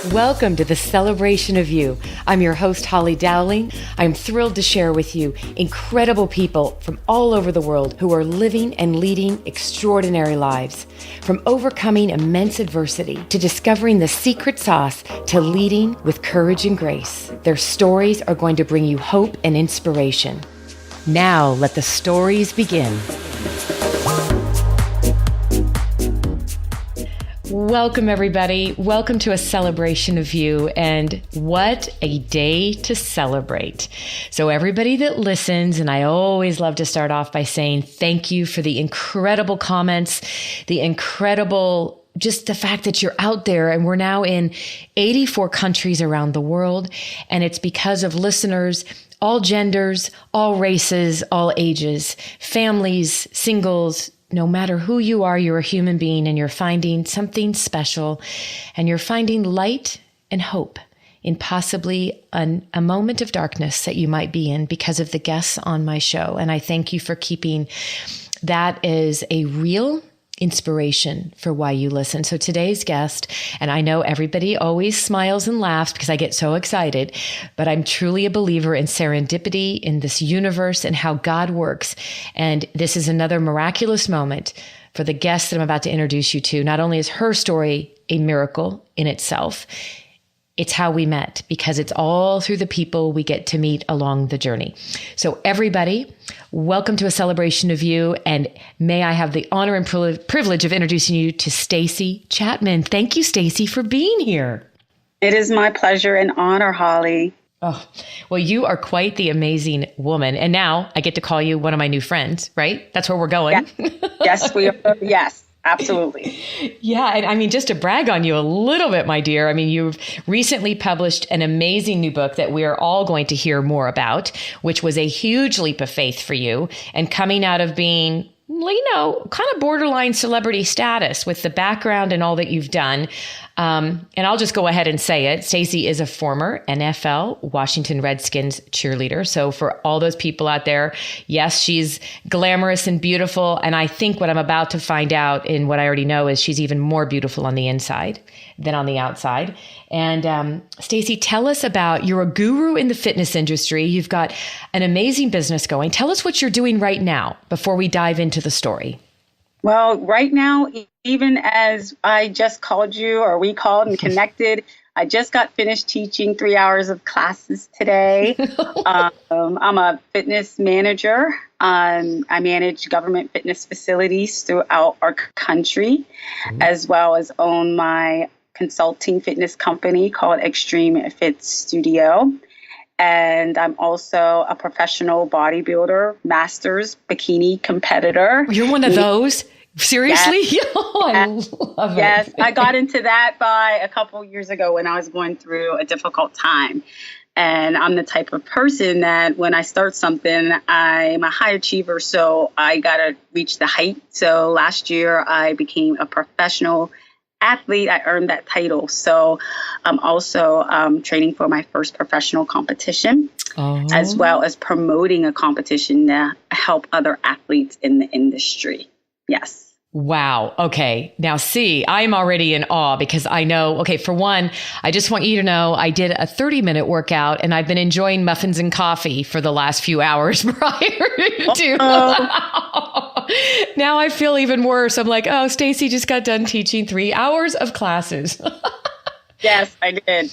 Welcome to the Celebration of You. I'm your host, Holly Dowling. I'm thrilled to share with you incredible people from all over the world who are living and leading extraordinary lives. From overcoming immense adversity to discovering the secret sauce to leading with courage and grace. Their stories are going to bring you hope and inspiration. Now, let the stories begin. Welcome, everybody. Welcome to a celebration of you, and what a day to celebrate. So everybody that listens, and I always love to start off by saying thank you for the incredible comments, just the fact that you're out there, and we're now in 84 countries around the world, and it's because of listeners, all genders, all races, all ages, families, singles. No matter who you are, you're a human being and you're finding something special and you're finding light and hope in possibly a moment of darkness that you might be in because of the guests on my show. And I thank you for keeping that as a real inspiration for why you listen. So today's guest, and I know everybody always smiles and laughs because I get so excited, but I'm truly a believer in serendipity, in this universe and how God works. And this is another miraculous moment for the guest that I'm about to introduce you to. Not only is her story a miracle in itself, it's how we met, because it's all through the people we get to meet along the journey. So everybody, welcome to a celebration of you. And may I have the honor and privilege of introducing you to Stacey Chatman. Thank you, Stacey, for being here. It is my pleasure and honor, Holly. Oh, well, you are quite the amazing woman. And now I get to call you one of my new friends, right? That's where we're going. Yeah. Yes, we are. Yes. Absolutely. Yeah. And I mean, just to brag on you a little bit, my dear, I mean, you've recently published an amazing new book that we are all going to hear more about, which was a huge leap of faith for you and coming out of being, kind of borderline celebrity status with the background and all that you've done. And I'll just go ahead and say it. Stacey is a former NFL Washington Redskins cheerleader. So for all those people out there, yes, she's glamorous and beautiful. And I think what I'm about to find out in what I already know is she's even more beautiful on the inside than on the outside. And Stacey, tell us about, you're a guru in the fitness industry. You've got an amazing business going. Tell us what you're doing right now before we dive into the story. Well, right now, even as I just called you, or we called and connected, I just got finished teaching 3 hours of classes today. I'm a fitness manager. I manage government fitness facilities throughout our country, as well as own my consulting fitness company called Extreme Fit Studio. And I'm also a professional bodybuilder, masters bikini competitor. You're one of those? Seriously? Yes. Oh, I love it. Yes, I got into that by a couple years ago when I was going through a difficult time. And I'm the type of person that when I start something, I'm a high achiever, so I got to reach the height. So last year, I became a professional athlete. I earned that title. So I'm also training for my first professional competition, as well as promoting a competition to help other athletes in the industry. Yes. Wow. Okay. Now, see, I'm already in awe because I know, okay, for one, I just want you to know I did a 30-minute workout and I've been enjoying muffins and coffee for the last few hours prior to. Now I feel even worse. I'm like, oh, Stacey just got done teaching 3 hours of classes. Yes, I did.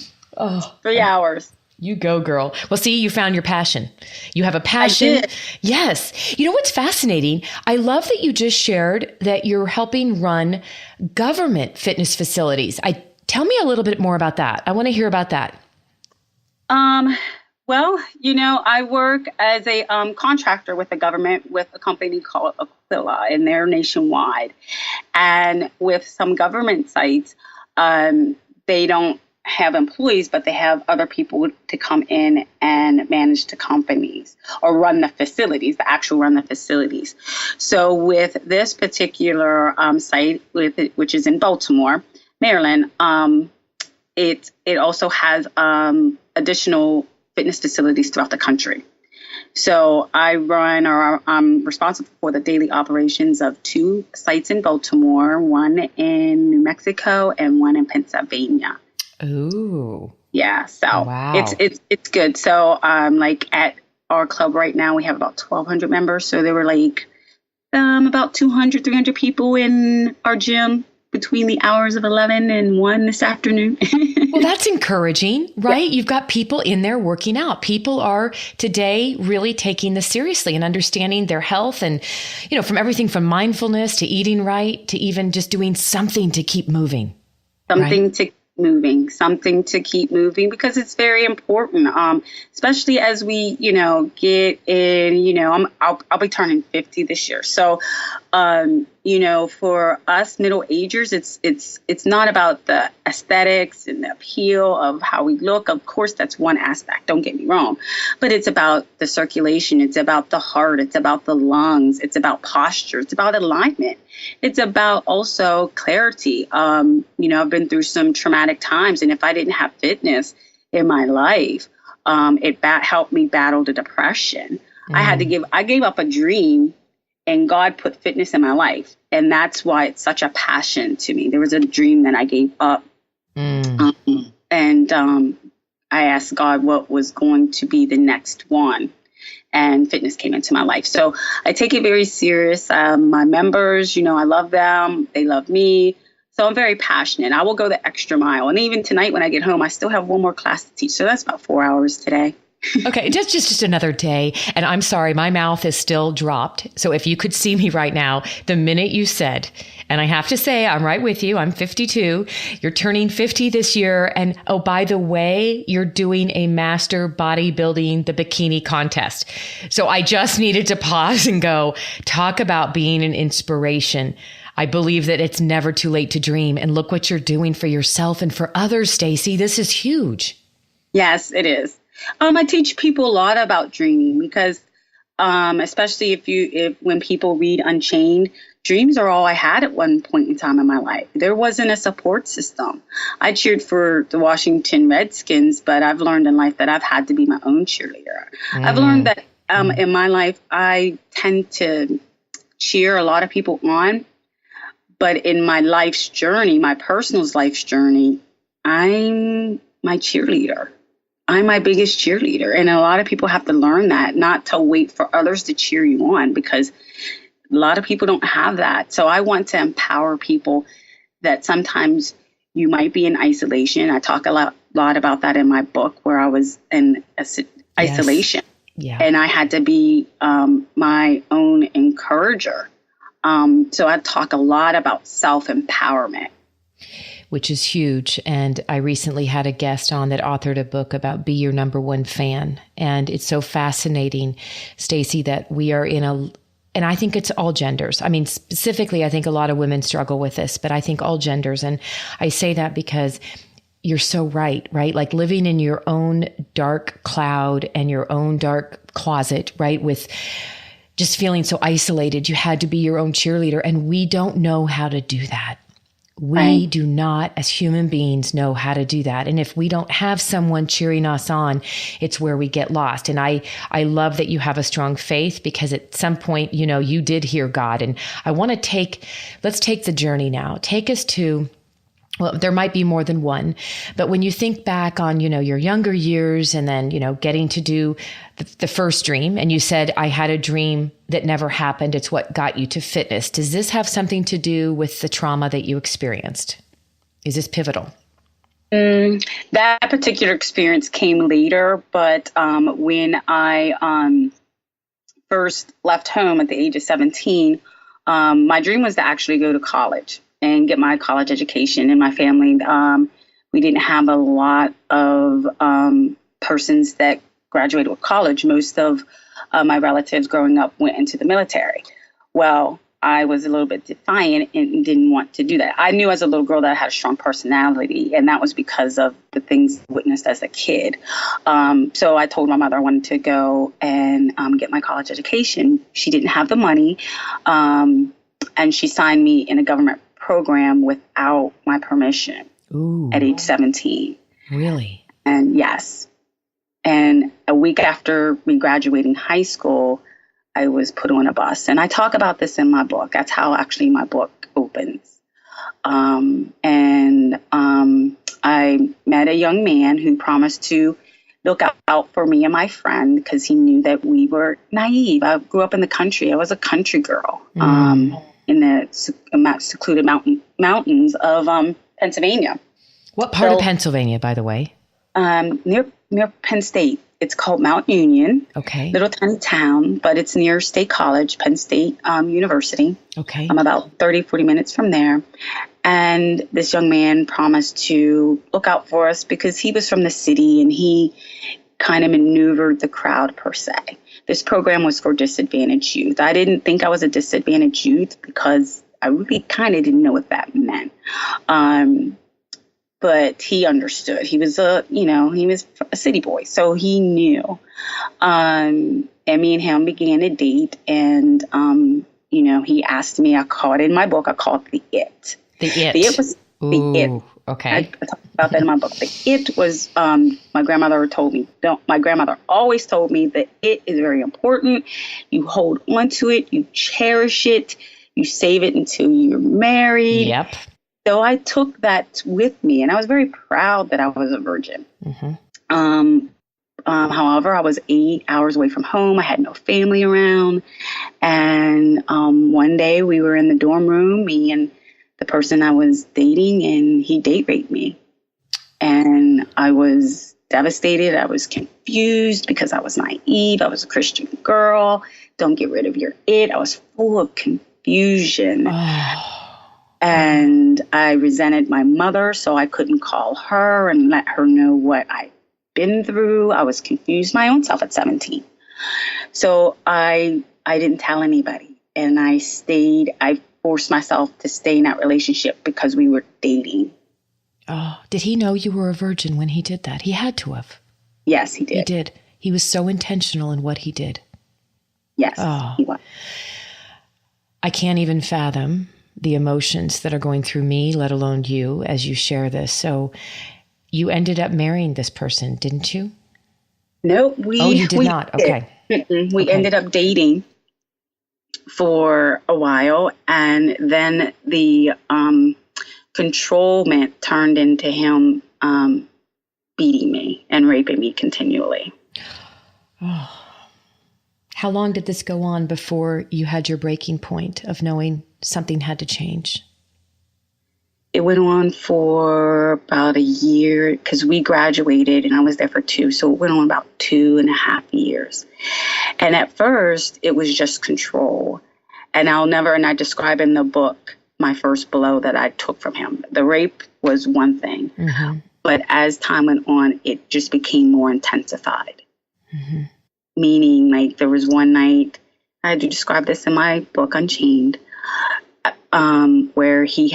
3 hours. You go, girl. Well, see, you found your passion. You have a passion. I did. Yes. You know what's fascinating? I love that you just shared that you're helping run government fitness facilities. Tell me a little bit more about that. I want to hear about that. Well, I work as a contractor with the government with a company called Aquila, and they're nationwide. And with some government sites, they don't have employees, but they have other people to come in and manage the companies or run the facilities, run the facilities. So with this particular site, which is in Baltimore, Maryland, it also has additional fitness facilities throughout the country. So I'm responsible for the daily operations of 2 sites in Baltimore, one in New Mexico and one in Pennsylvania. Ooh. Yeah, so Wow. it's good. So like at our club right now, we have about 1,200 members. So there were like about 200, 300 people in our gym between the hours of 11 and 1 this afternoon. Well, that's encouraging, right? You've got people in there working out. People are today really taking this seriously and understanding their health and, from everything from mindfulness to eating right to even just doing something to keep moving. Something to something to keep moving because it's very important. Especially as we, get in, I'll be turning 50 this year. So, for us middle agers, it's not about the aesthetics and the appeal of how we look. Of course, that's one aspect. Don't get me wrong, but it's about the circulation. It's about the heart. It's about the lungs. It's about posture. It's about alignment. It's about also clarity. I've been through some traumatic times, and if I didn't have fitness in my life, it helped me battle the depression. I gave up a dream, and God put fitness in my life. And that's why it's such a passion to me. There was a dream that I gave up. And I asked God what was going to be the next one. And fitness came into my life. So I take it very serious. My members, I love them. They love me. So I'm very passionate. I will go the extra mile. And even tonight when I get home, I still have one more class to teach. So that's about 4 hours today. Okay, just another day. And I'm sorry, my mouth is still dropped. So if you could see me right now, the minute you said, and I have to say, I'm right with you. I'm 52. You're turning 50 this year. And oh, by the way, you're doing a master bodybuilding, the bikini contest. So I just needed to pause and go, talk about being an inspiration. I believe that it's never too late to dream. And look what you're doing for yourself and for others, Stacey. This is huge. Yes, it is. I teach people a lot about dreaming because, especially when people read Unchained, dreams are all I had at one point in time in my life. There wasn't a support system. I cheered for the Washington Redskins, but I've learned in life that I've had to be my own cheerleader. I've learned that in my life, I tend to cheer a lot of people on, but in my life's journey, my personal life's journey, I'm my cheerleader. I'm my biggest cheerleader. And a lot of people have to learn that, not to wait for others to cheer you on, because a lot of people don't have that. So I want to empower people that sometimes you might be in isolation. I talk a lot about that in my book, where I was in isolation. Yeah. And I had to be my own encourager. So I talk a lot about self-empowerment. Which is huge. And I recently had a guest on that authored a book about Be Your Number One Fan. And it's so fascinating, Stacey, that we are and I think it's all genders. I mean, specifically, I think a lot of women struggle with this, but I think all genders. And I say that because you're so right? Like living in your own dark cloud and your own dark closet, right? With just feeling so isolated, you had to be your own cheerleader. And we don't know how to do that. We do not, as human beings, know how to do that. And if we don't have someone cheering us on, it's where we get lost. And I love that you have a strong faith, because at some point, you did hear God. And I want to let's take the journey now. Take us to, well, there might be more than one, but when you think back on, your younger years and then, getting to do the first dream, and you said, I had a dream that never happened. It's what got you to fitness. Does this have something to do with the trauma that you experienced? Is this pivotal? That particular experience came later, but when I first left home at the age of 17, my dream was to actually go to college and get my college education. In my family, we didn't have a lot of persons that graduated with college. Most of my relatives growing up went into the military. Well, I was a little bit defiant and didn't want to do that. I knew as a little girl that I had a strong personality, and that was because of the things witnessed as a kid. So I told my mother I wanted to go and get my college education. She didn't have the money, and she signed me in a government program without my permission. Ooh. At age 17. Really? And yes. And a week after me graduating high school, I was put on a bus. And I talk about this in my book. That's how actually my book opens. I I met a young man who promised to look out for me and my friend because he knew that we were naive. I grew up in the country. I was a country girl in the secluded mountains of Pennsylvania. What part of Pennsylvania, by the way? Near Penn State. It's called Mount Union. Okay. Little tiny town, but it's near State College, Penn State University. Okay. I'm about 30, 40 minutes from there. And this young man promised to look out for us because he was from the city and he kind of maneuvered the crowd per se. This program was for disadvantaged youth. I didn't think I was a disadvantaged youth because I really kind of didn't know what that meant. But he understood. He was a city boy, so he knew. And me and him began a date, and he asked me. I called it in my book. I called it the it. The it. The it was the it. Okay. I talk about that in my book. The it was my grandmother told me. My grandmother always told me that it is very important. You hold on to it. You cherish it. You save it until you're married. Yep. So I took that with me, and I was very proud that I was a virgin. Mm-hmm. However, I was 8 hours away from home. I had no family around. And one day we were in the dorm room, me and the person I was dating, and he date raped me. And I was devastated. I was confused because I was naive. I was a Christian girl. Don't get rid of your it. I was full of confusion. Oh. And I resented my mother, so I couldn't call her and let her know what I'd been through. I was confused my own self at 17. So I didn't tell anybody. And I forced myself to stay in that relationship because we were dating. Oh, did he know you were a virgin when he did that? He had to have. Yes, he did. He did. He was so intentional in what he did. Yes, he was. I can't even fathom the emotions that are going through me, let alone you, as you share this. So you ended up marrying this person, didn't you? No, you did not. Okay. We ended up dating for a while, and then the controlment turned into him beating me and raping me continually. Oh. How long did this go on before you had your breaking point of knowing something had to change? It went on for about a year because we graduated and I was there for 2. So it went on about 2.5 years. And at first it was just control. And I describe in the book my first blow that I took from him. The rape was one thing, mm-hmm. but as time went on, it just became more intensified. Mm-hmm. Meaning, like, there was one night, I do describe this in my book, Unchained, where he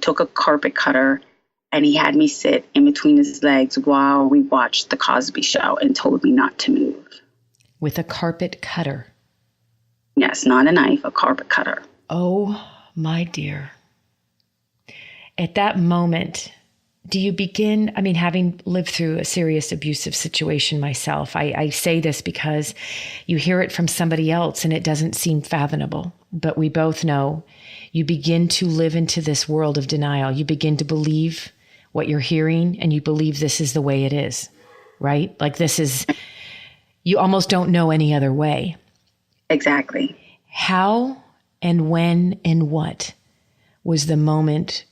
took a carpet cutter and he had me sit in between his legs while we watched The Cosby Show and told me not to move. With a carpet cutter? Yes, not a knife, a carpet cutter. Oh, my dear. At that moment, do you begin, having lived through a serious abusive situation myself, I say this because you hear it from somebody else and it doesn't seem fathomable, but we both know you begin to live into this world of denial. You begin to believe what you're hearing and you believe this is the way it is, right? Like you almost don't know any other way. Exactly. How and when and what was the moment?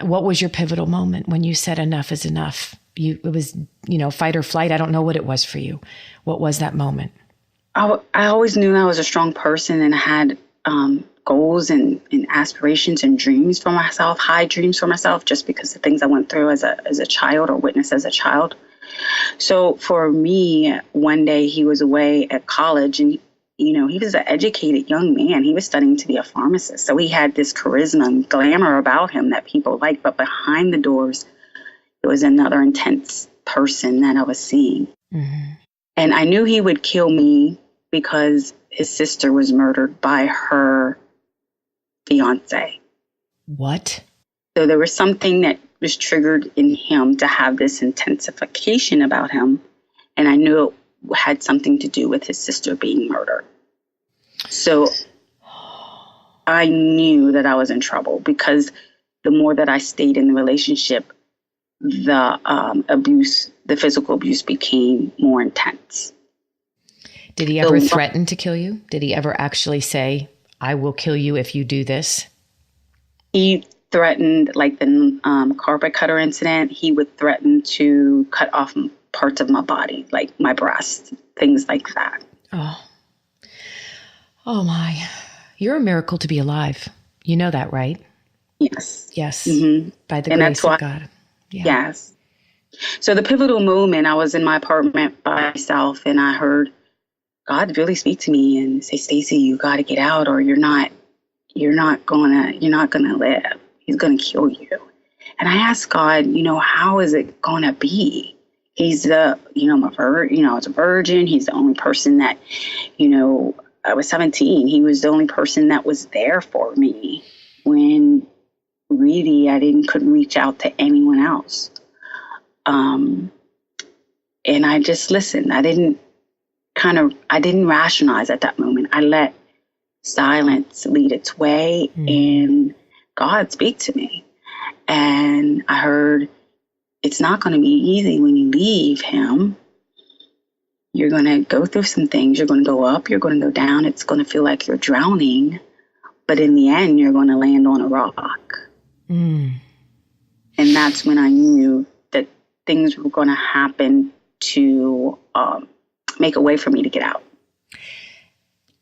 What was your pivotal moment when you said enough is enough? It was, fight or flight. I don't know what it was for you. What was that moment? I always knew I was a strong person and I had goals and aspirations and dreams for myself, high dreams for myself, just because of things I went through as a child or witnessed as a child. So for me, one day he was away at college and he was an educated young man. He was studying to be a pharmacist. So he had this charisma and glamour about him that people liked. But behind the doors, it was another intense person that I was seeing. Mm-hmm. And I knew he would kill me because his sister was murdered by her fiance. What? So there was something that was triggered in him to have this intensification about him. And I knew it had something to do with his sister being murdered. So I knew that I was in trouble because the more that I stayed in the relationship, the physical abuse became more intense. Did he ever threaten to kill you? Did he ever actually say, I will kill you if you do this? He threatened, like the carpet cutter incident, he would threaten to cut off parts of my body, like my breast, things like that. Oh my. You're a miracle to be alive. You know that, right? Yes. Yes. Mm-hmm. By the grace of God. Yeah. Yes. So the pivotal moment, I was in my apartment by myself, and I heard God really speak to me and say, Stacey, you got to get out, or you're not gonna live. He's gonna kill you. And I asked God, how is it gonna be? He's I was a virgin. He's the only person that, I was 17. He was the only person that was there for me when really couldn't reach out to anyone else. And I just listened. I didn't rationalize at that moment. I let silence lead its way, and God speak to me. And I heard, it's not going to be easy when you leave him. You're going to go through some things. You're going to go up. You're going to go down. It's going to feel like you're drowning. But in the end, you're going to land on a rock. And that's when I knew that things were going to happen to make a way for me to get out.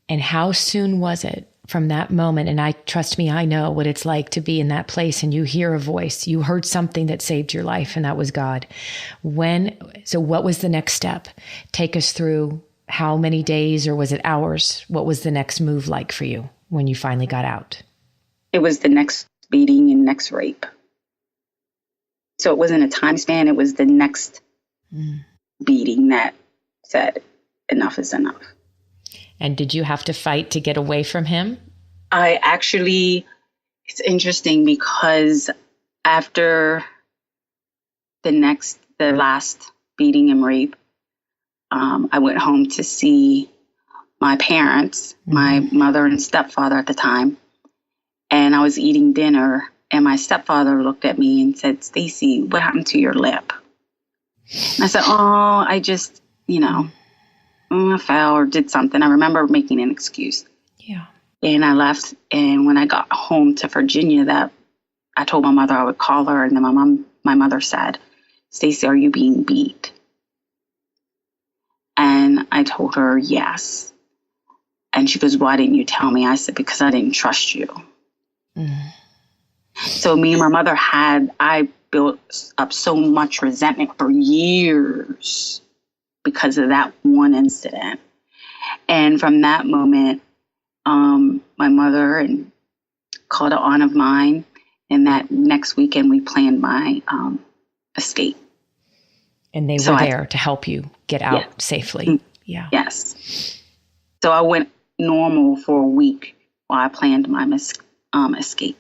And how soon was it from that moment? And trust me, I know what it's like to be in that place and you hear a voice. You heard something that saved your life, and that was God. So what was the next step? Take us through how many days, or was it hours? What was the next move like for you when you finally got out? It was the next beating and next rape. So it wasn't a time span. It was the next beating that said, enough is enough. And did you have to fight to get away from him? It's interesting because after the last beating and rape, I went home to see my parents, my mother and stepfather at the time. And I was eating dinner, and my stepfather looked at me and said, Stacey, what happened to your lip? And I said, I just, I fell or did something. I remember making an excuse. Yeah. And I left. And when I got home to Virginia, that I told my mother I would call her. And then my mother said, Stacey, are you being beat? And I told her, yes. And she goes, why didn't you tell me? I said, because I didn't trust you. So me and my mother I built up so much resentment for years because of that one incident. And from that moment, my mother called an aunt of mine, and that next weekend we planned my escape. And they were there to help you get out safely. Yeah. Yes. So I went normal for a week while I planned my escape.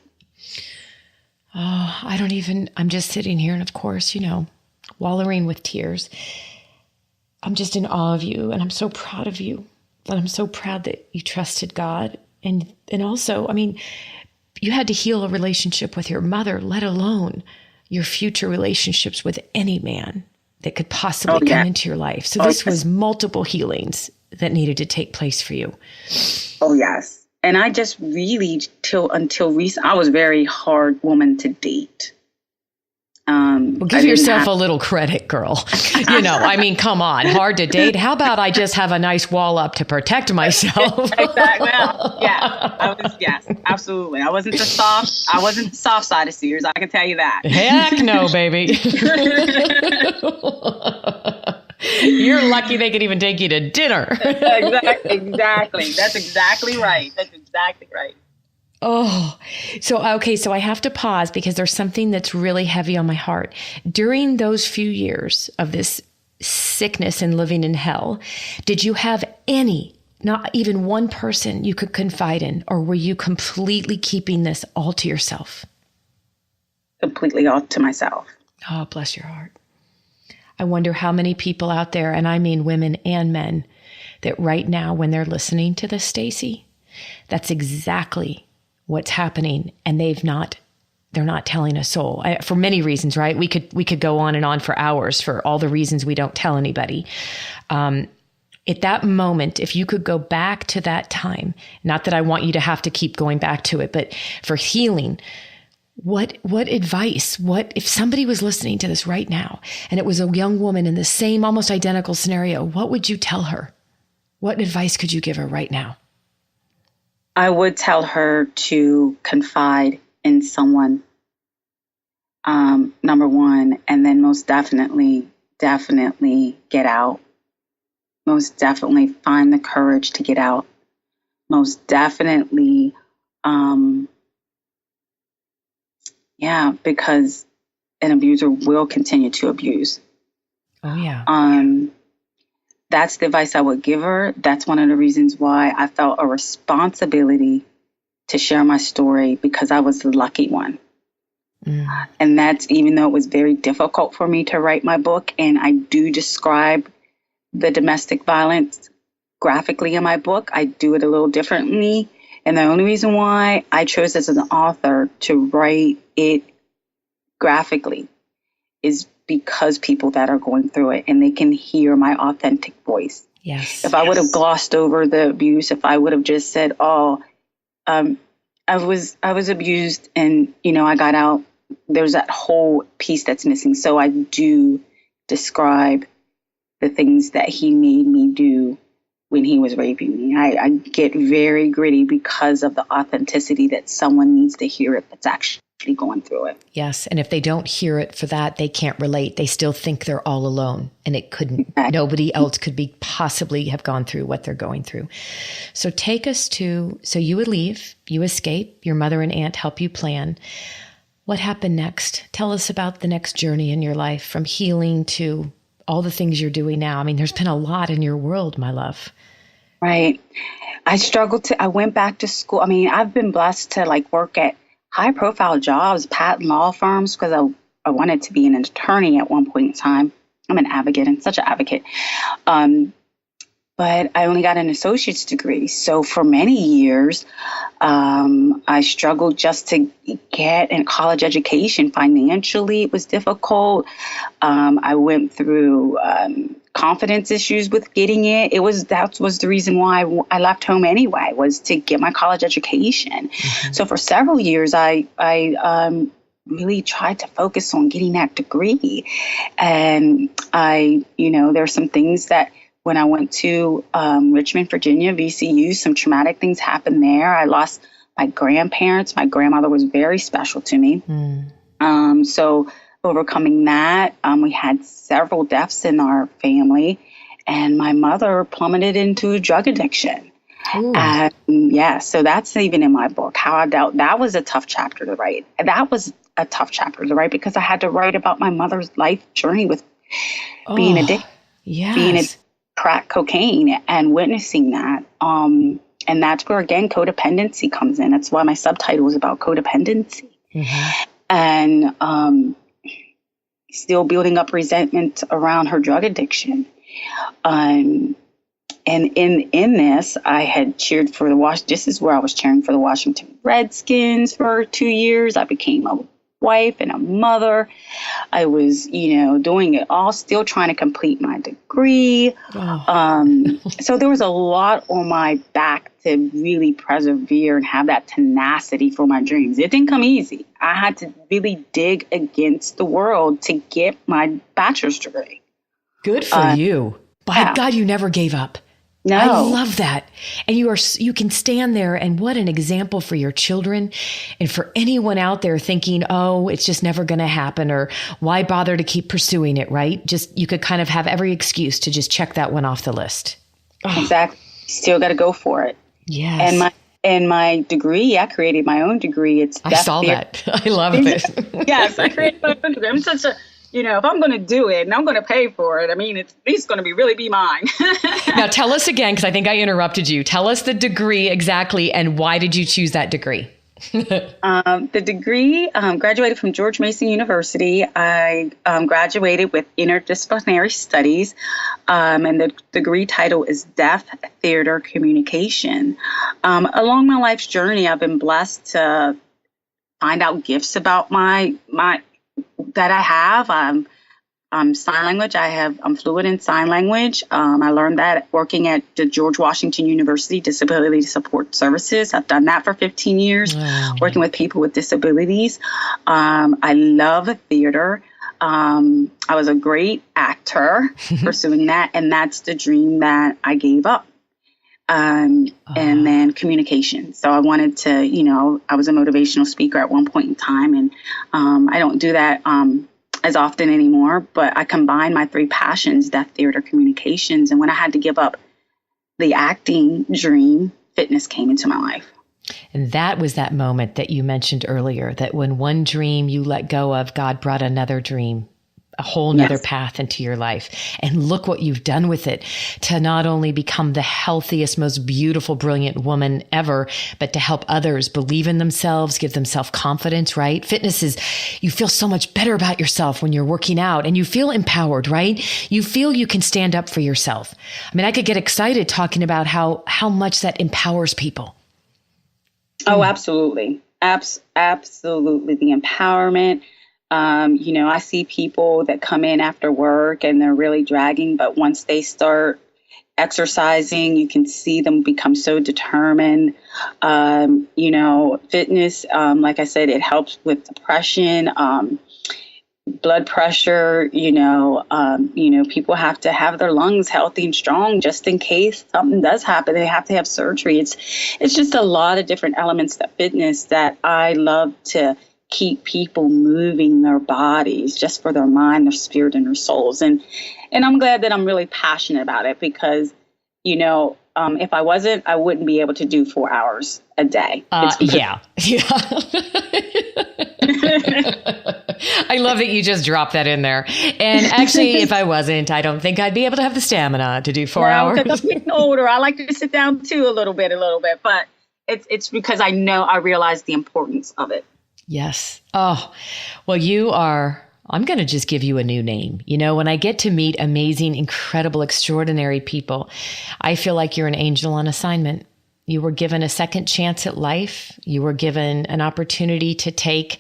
Oh, I'm just sitting here and of course, wallowing with tears. I'm just in awe of you, and I'm so proud of you. And I'm so proud that you trusted God. And also, you had to heal a relationship with your mother, let alone your future relationships with any man that could possibly come into your life. So this was multiple healings that needed to take place for you. Oh, yes. And I just really, until recent, I was a very hard woman to date. Well, give yourself a little credit, girl. Come on, hard to date. How about I just have a nice wall up to protect myself? Exactly. Well, yes, absolutely. I wasn't the soft side of Sears. I can tell you that. Heck no, baby. You're lucky they could even take you to dinner. Exactly. That's exactly right. Oh, so I have to pause because there's something that's really heavy on my heart. During those few years of this sickness and living in hell, did you have not even one person you could confide in, or were you completely keeping this all to yourself? Completely all to myself. Oh, bless your heart. I wonder how many people out there, and I mean women and men, that right now when they're listening to this, Stacey, that's exactly what's happening, and they've not they're not telling a soul for many reasons, right? We could go on and on for hours for all the reasons we don't tell anybody. At that moment, if you could go back to that time, not that I want you to have to keep going back to it, but for healing, what advice, if somebody was listening to this right now and it was a young woman in the same almost identical scenario, what would you tell her? What advice could you give her right now? I would tell her to confide in someone, number one, and then most definitely get out. Most definitely find the courage to get out. Most definitely, because an abuser will continue to abuse. Oh, yeah. That's the advice I would give her. That's one of the reasons why I felt a responsibility to share my story, because I was the lucky one. And that's even though it was very difficult for me to write my book, and I do describe the domestic violence graphically in my book, I do it a little differently. And the only reason why I chose as an author to write it graphically is because people that are going through it and they can hear my authentic voice. Yes. If I would have glossed over the abuse, if I would have just said, I was abused and, I got out, there's that whole piece that's missing. So I do describe the things that he made me do when he was raping me. I get very gritty because of the authenticity that someone needs to hear it that's actually going through it. Yes. And if they don't hear it for that, they can't relate. They still think they're all alone, and it couldn't, nobody else could possibly have gone through what they're going through. So take us so you would leave, you escape, your mother and aunt help you plan. What happened next? Tell us about the next journey in your life, from healing to all the things you're doing now. I mean, there's been a lot in your world, my love. Right. I went back to school. I mean, I've been blessed to work at high profile jobs, patent law firms, because I wanted to be an attorney at one point in time. I'm an advocate and such an advocate. But I only got an associate's degree. So for many years, I struggled just to get a college education. Financially, it was difficult. I went through confidence issues with getting it. That was the reason why I left home anyway, was to get my college education. Mm-hmm. So for several years, I really tried to focus on getting that degree. And there's some things that when I went to Richmond, Virginia, VCU, some traumatic things happened there. I lost my grandparents. My grandmother was very special to me. So overcoming that, we had several deaths in our family, and my mother plummeted into a drug addiction. So that's even in my book, how I dealt. That was a tough chapter to write. Because I had to write about my mother's life journey with being addicted. Yes. Being a crack cocaine and witnessing that. And that's where, again, codependency comes in. That's why my subtitle is about codependency. Mm-hmm. And still building up resentment around her drug addiction. And in this, I had cheered for this is where I was cheering for the Washington Redskins for 2 years. I became a wife and a mother. I was, doing it all, still trying to complete my degree. So there was a lot on my back to really persevere and have that tenacity for my dreams. It didn't come easy. I had to really dig against the world to get my bachelor's degree. Good for you. By God, you never gave up. No. I love that. And you can stand there, and what an example for your children and for anyone out there thinking, oh, it's just never going to happen, or why bother to keep pursuing it, right? Just, you could kind of have every excuse to just check that one off the list. Oh. Exactly. Still got to go for it. Yes. And my degree, I created my own degree. I saw that. I love it. Yes, I created my own degree. I'm such a, if I'm going to do it and I'm going to pay for it, I mean, it's at least going to really be mine. Now, tell us again, because I think I interrupted you. Tell us the degree exactly, and why did you choose that degree? The degree, graduated from George Mason University. I graduated with interdisciplinary studies, and the degree title is Deaf Theater Communication. Along my life's journey, I've been blessed to find out gifts about my that I have. Sign language. I'm fluent in sign language. I learned that working at the George Washington University Disability Support Services. I've done that for 15 years, working with people with disabilities. I love theater. I was a great actor pursuing that, and that's the dream that I gave up. And then communication. So I wanted to, I was a motivational speaker at one point in time, and I don't do that as often anymore, but I combined my three passions, deaf, theater, communications. And when I had to give up the acting dream, fitness came into my life. And that was that moment that you mentioned earlier, that when one dream you let go of, God brought another dream, a whole nother path into your life. And look what you've done with it, to not only become the healthiest, most beautiful, brilliant woman ever, but to help others believe in themselves, give them self-confidence, right? Fitness is, you feel so much better about yourself when you're working out, and you feel empowered, right? You feel you can stand up for yourself. I mean, I could get excited talking about how much that empowers people. Oh, absolutely. Absolutely. The empowerment. I see people that come in after work and they're really dragging, but once they start exercising, you can see them become so determined. Fitness, like I said, it helps with depression, blood pressure. People have to have their lungs healthy and strong just in case something does happen. They have to have surgery. It's just a lot of different elements to fitness that I love to keep people moving their bodies just for their mind, their spirit, and their souls. And I'm glad that I'm really passionate about it because, if I wasn't, I wouldn't be able to do 4 hours a day. Yeah. I love that you just dropped that in there. And actually, if I wasn't, I don't think I'd be able to have the stamina to do 4 hours. Because I'm getting older. I like to sit down too a little bit, but it's because I realize the importance of it. Yes. Oh, well, I'm going to just give you a new name. When I get to meet amazing, incredible, extraordinary people, I feel like you're an angel on assignment. You were given a second chance at life. You were given an opportunity to take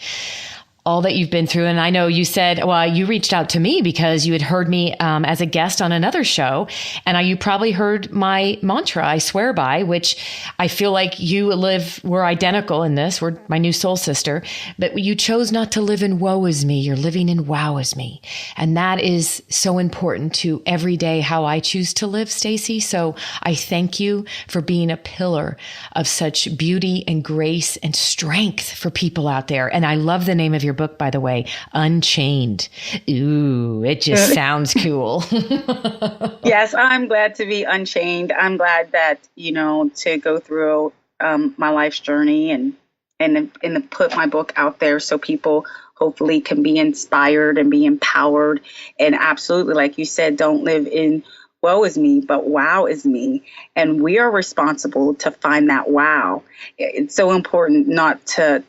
all that you've been through. And I know you said, well, you reached out to me because you had heard me as a guest on another show. And you probably heard my mantra, I swear by, which I feel like we're identical in this. We're my new soul sister. But you chose not to live in woe is me. You're living in wow is me. And that is so important to every day how I choose to live, Stacey. So I thank you for being a pillar of such beauty and grace and strength for people out there. And I love the name of your book, by the way, Unchained. Ooh, it just sounds cool. Yes, I'm glad to be unchained. I'm glad that, to go through my life's journey and put my book out there so people hopefully can be inspired and be empowered. And absolutely, like you said, don't live in woe is me, but wow is me. And we are responsible to find that wow. It's so important not to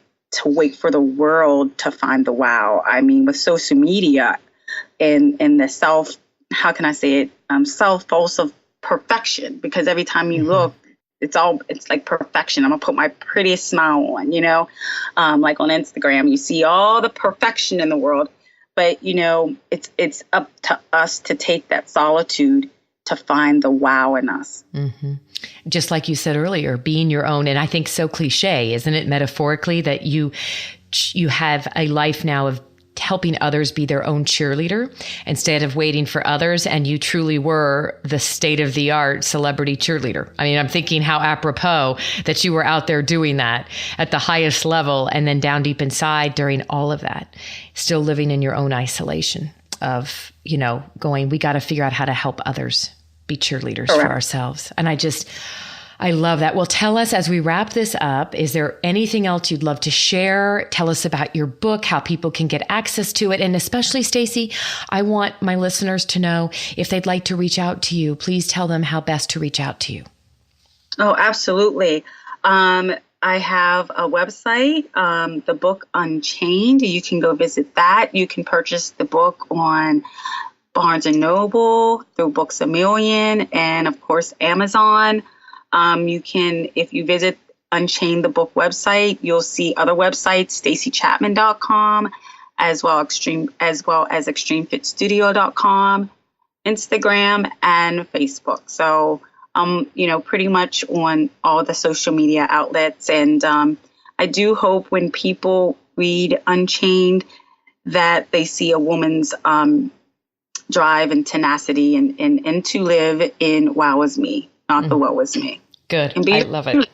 wait for the world to find the wow. I mean, with social media and the how can I say it? False of perfection, because every time you look, it's like perfection. I'm gonna put my prettiest smile on, like on Instagram, you see all the perfection in the world, but it's up to us to take that solitude to find the wow in us. Mm-hmm. Just like you said earlier, being your own. And I think so cliche, isn't it, metaphorically, that you have a life now of helping others be their own cheerleader instead of waiting for others. And you truly were the state of the art celebrity cheerleader. I mean, I'm thinking how apropos that you were out there doing that at the highest level and then down deep inside during all of that, still living in your own isolation of, going, we got to figure out how to help others be cheerleaders for ourselves. And I love that. Well, tell us as we wrap this up, is there anything else you'd love to share? Tell us about your book, how people can get access to it. And especially, Stacey, I want my listeners to know if they'd like to reach out to you, please tell them how best to reach out to you. Oh, absolutely. I have a website, the book Unchained. You can go visit that. You can purchase the book on Barnes & Noble, through Books A Million, and of course, Amazon. You can, if you visit Unchained the book website, you'll see other websites, staceychatman.com, as well as extremefitstudio.com, Instagram, and Facebook. So pretty much on all the social media outlets. And I do hope when people read Unchained that they see a woman's drive and tenacity and to live in wow is me, not the woe is me. Good. I love it.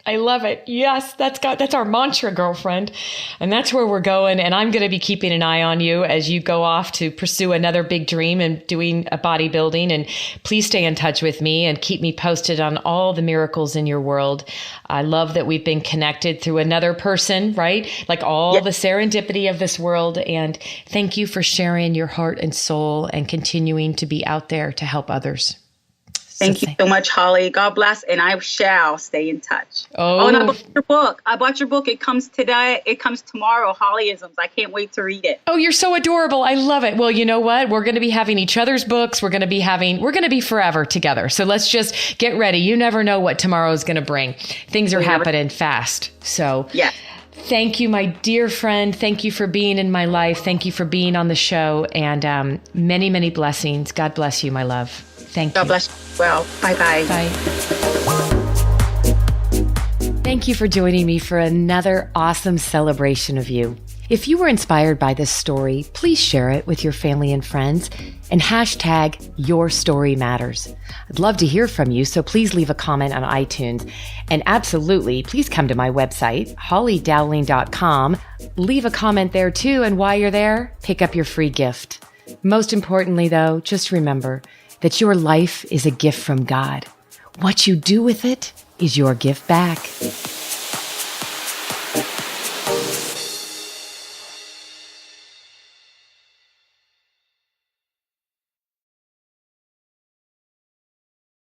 I love it. Yes, that's our mantra, girlfriend. And that's where we're going. And I'm going to be keeping an eye on you as you go off to pursue another big dream and doing a bodybuilding. And please stay in touch with me and keep me posted on all the miracles in your world. I love that we've been connected through another person, right? Like all the serendipity of this world. And thank you for sharing your heart and soul and continuing to be out there to help others. Thank you so much, Holly. God bless, and I shall stay in touch. Oh, and I bought your book. It comes today. It comes tomorrow, Hollyisms. I can't wait to read it. Oh, you're so adorable. I love it. Well, you know what? We're going to be having each other's books. We're going to be forever together. So let's just get ready. You never know what tomorrow is going to bring. Things are happening fast. So yeah. Thank you, my dear friend. Thank you for being in my life. Thank you for being on the show, and many, many blessings. God bless you, my love. Thank you. God bless you. Well, bye-bye. Bye. Thank you for joining me for another awesome celebration of you. If you were inspired by this story, please share it with your family and friends and hashtag Your Story Matters. I'd love to hear from you, so please leave a comment on iTunes. And absolutely, please come to my website, hollydowling.com. Leave a comment there too, and while you're there, pick up your free gift. Most importantly, though, just remember that your life is a gift from God. What you do with it is your gift back.